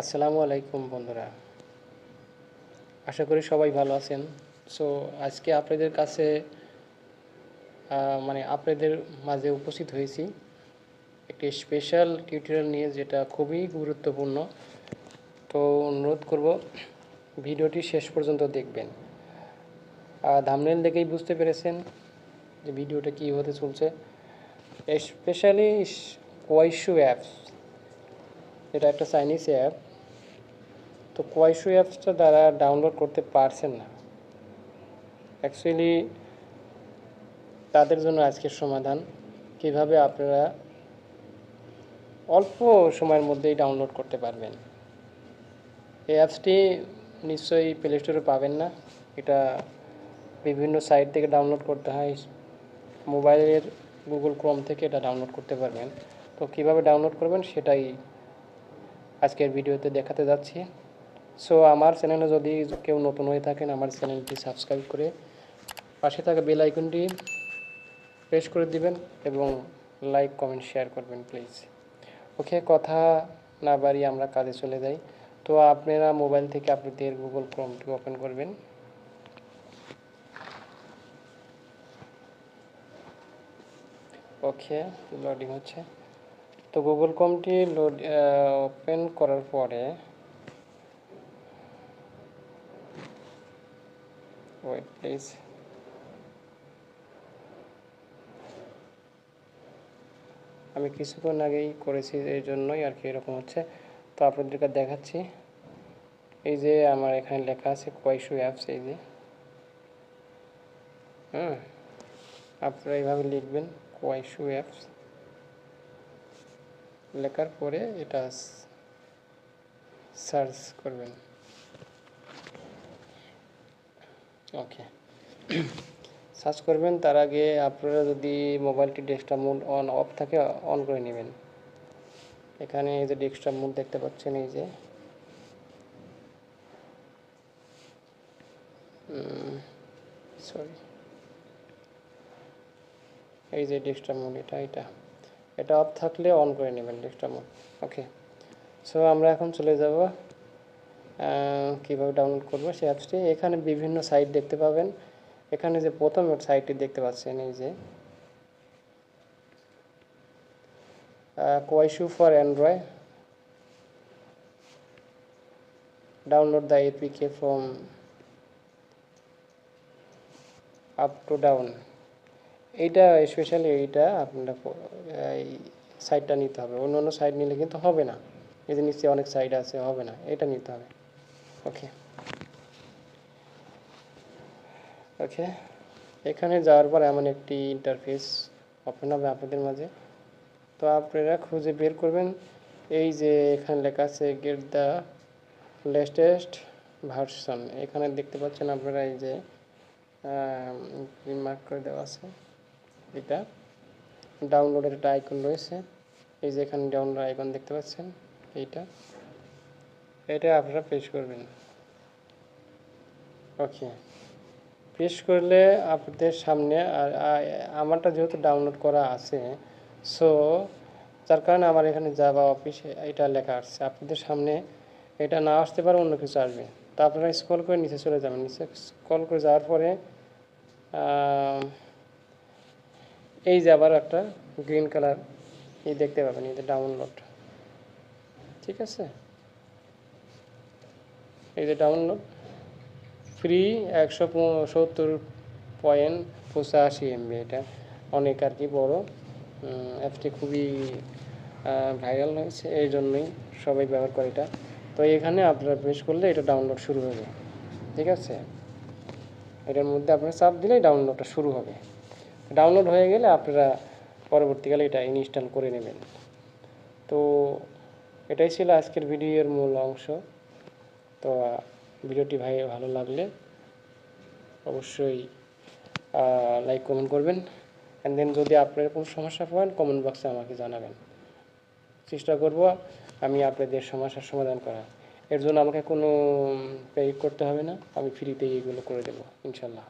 আসসালামু আলাইকুম বন্ধুরা, আশা করি সবাই ভালো আছেন। সো আজকে আপনাদের কাছে আপনাদের মাঝে উপস্থিত হয়েছি একটি স্পেশাল টিউটোরিয়াল নিয়ে, যেটা খুবই গুরুত্বপূর্ণ। তো অনুরোধ করব ভিডিওটি শেষ পর্যন্ত দেখবেন। থাম্বনেল দেখেই বুঝতে পেরেছেন যে ভিডিওটা কী হতে চলছে। স্পেশালি কোয়াইশু অ্যাপস, এটা একটা চাইনিজ অ্যাপ। তো কোয়াইশু অ্যাপসটা দ্বারা ডাউনলোড করতে পারছেন না। অ্যাকচুয়ালি তাদের জন্য আজকের সমাধান, কিভাবে আপনারা অল্প সময়ের মধ্যেই ডাউনলোড করতে পারবেন। এই অ্যাপসটি নিশ্চয়ই প্লে স্টোরে পাবেন না, এটা বিভিন্ন সাইট থেকে ডাউনলোড করতে হয়। মোবাইলের গুগল ক্রোম থেকে এটা ডাউনলোড করতে পারবেন। তো কিভাবে ডাউনলোড করবেন সেটাই আজকের ভিডিওতে দেখাতে যাচ্ছি। সো আমার চ্যানেলে যদি কেউ নতুন হয়ে থাকেন, আমার চ্যানেলটি সাবস্ক্রাইব করে পাশে থাকা বেল আইকনটি প্রেস করে দিবেন এবং লাইক, কমেন্ট, শেয়ার করবেন প্লিজ। ওকে, কথা না বাড়িয়ে আমরা কাজে চলে যাই। তো আপনারা মোবাইল থেকে আপনাদের গুগল ক্রোমটি ওপেন করবেন। ওকে, লোডিং হচ্ছে। তো গুগল ক্রোমটি ওপেন করার পরে ওয়েট প্লিজ, আমি কিছুক্ষণ আগেই করেছি, এই জন্যই আর কি এরকম হচ্ছে। তো আপনাদেরকে দেখাচ্ছি। এই যে আমার এখানে লেখা আছে কোয়াইশু অ্যাপস, এই যে আপনারা এইভাবে লিখবেন কোয়াইশু অ্যাপস, লেখার পরে এটা সার্চ করবেন। ওকে, সার্চ করবেন। তার আগে আপনারা যদি মোবাইলটি ডেস্কটপ মোড অন অফ থাকে, অন করে নেবেন। এখানে এই যে ডেস্কটপ মোড দেখতে পাচ্ছেন, এই যে সরি, এই যে ডেস্কটপ মোড, এটা অফ থাকলে অন করে নেবেন ডেস্কটপ মোড। ওকে, সো আমরা এখন চলে যাব কীভাবে ডাউনলোড করবো সেই অ্যাপসটি। এখানে বিভিন্ন সাইট দেখতে পাবেন। এখানে যে প্রথম সাইটটি দেখতে পাচ্ছেন, এই যে কোয়াইশু for Android, download the APK from up to down. এইটা স্পেশালি আপনারা এই সাইটটা নিতে হবে। অন্য অন্য সাইট নিলে কিন্তু হবে না। এই যে নিশ্চয়ই অনেক সাইট আছে, হবে না, এটা নিতে হবে। ওকে ওকে, এখানে যাওয়ার পর এমন একটি ইন্টারফেস ওপেন হবে আপনাদের মাঝে। তো আপনারা খুঁজে বের করবেন, এই যে এখানে লেখা আছে গেট দ্য লেটেস্ট ভার্সন। এখানে দেখতে পাচ্ছেন আপনারা, এই যে মার্ক করে দেওয়া আছে, এটা ডাউনলোডের একটা আইকন রয়েছে। এই যে এখানে ডাউনলোড আইকন দেখতে পাচ্ছেন, এটা আপনারা প্রেস করবেন। ওকে, প্রেস করলে আপনাদের সামনে, আর আমারটা যেহেতু ডাউনলোড করা আছে, সো যার কারণে আমার এখানে জাভা অফিস এটা লেখা আসছে। আপনাদের সামনে এটা না আসতে পারে, অন্য কিছু আসবে। তো আপনারা স্ক্রল করে নিচে চলে যাবেন। নিচে স্ক্রল করে যাওয়ার পরে এই যে আবার একটা গ্রিন কালার এই দেখতে পাবেন, এই যে ডাউনলোড। ঠিক আছে, এই যে ডাউনলোড ফ্রি 170.85 MB। এটা অনেক আর কি বড়। অ্যাপটি খুবই ভাইরাল হয়েছে, এই জন্যই সবাই ব্যবহার করে এটা। তো এখানে আপনারা প্রেস করলে এটা ডাউনলোড শুরু হবে। ঠিক আছে, এটার মধ্যে আপনারা চাপ দিলেই ডাউনলোডটা শুরু হবে। ডাউনলোড হয়ে গেলে আপনারা পরবর্তীকালে এটা ইনস্টল করে নেবেন। তো এটাই ছিল আজকের ভিডিওর মূল অংশ। তো ভিডিওটি ভালো লাগলে অবশ্যই লাইক, কমেন্ট করবেন। অ্যান্ড দেন যদি আপনার কোনো সমস্যা পান, কমেন্ট বক্সে আমাকে জানাবেন। চেষ্টা করব আমি আপনাদের সমস্যার সমাধান করার। এর জন্য আমাকে কোনো পে করতে হবে না, আমি ফ্রিতেই এগুলো করে দেবো ইনশাল্লাহ।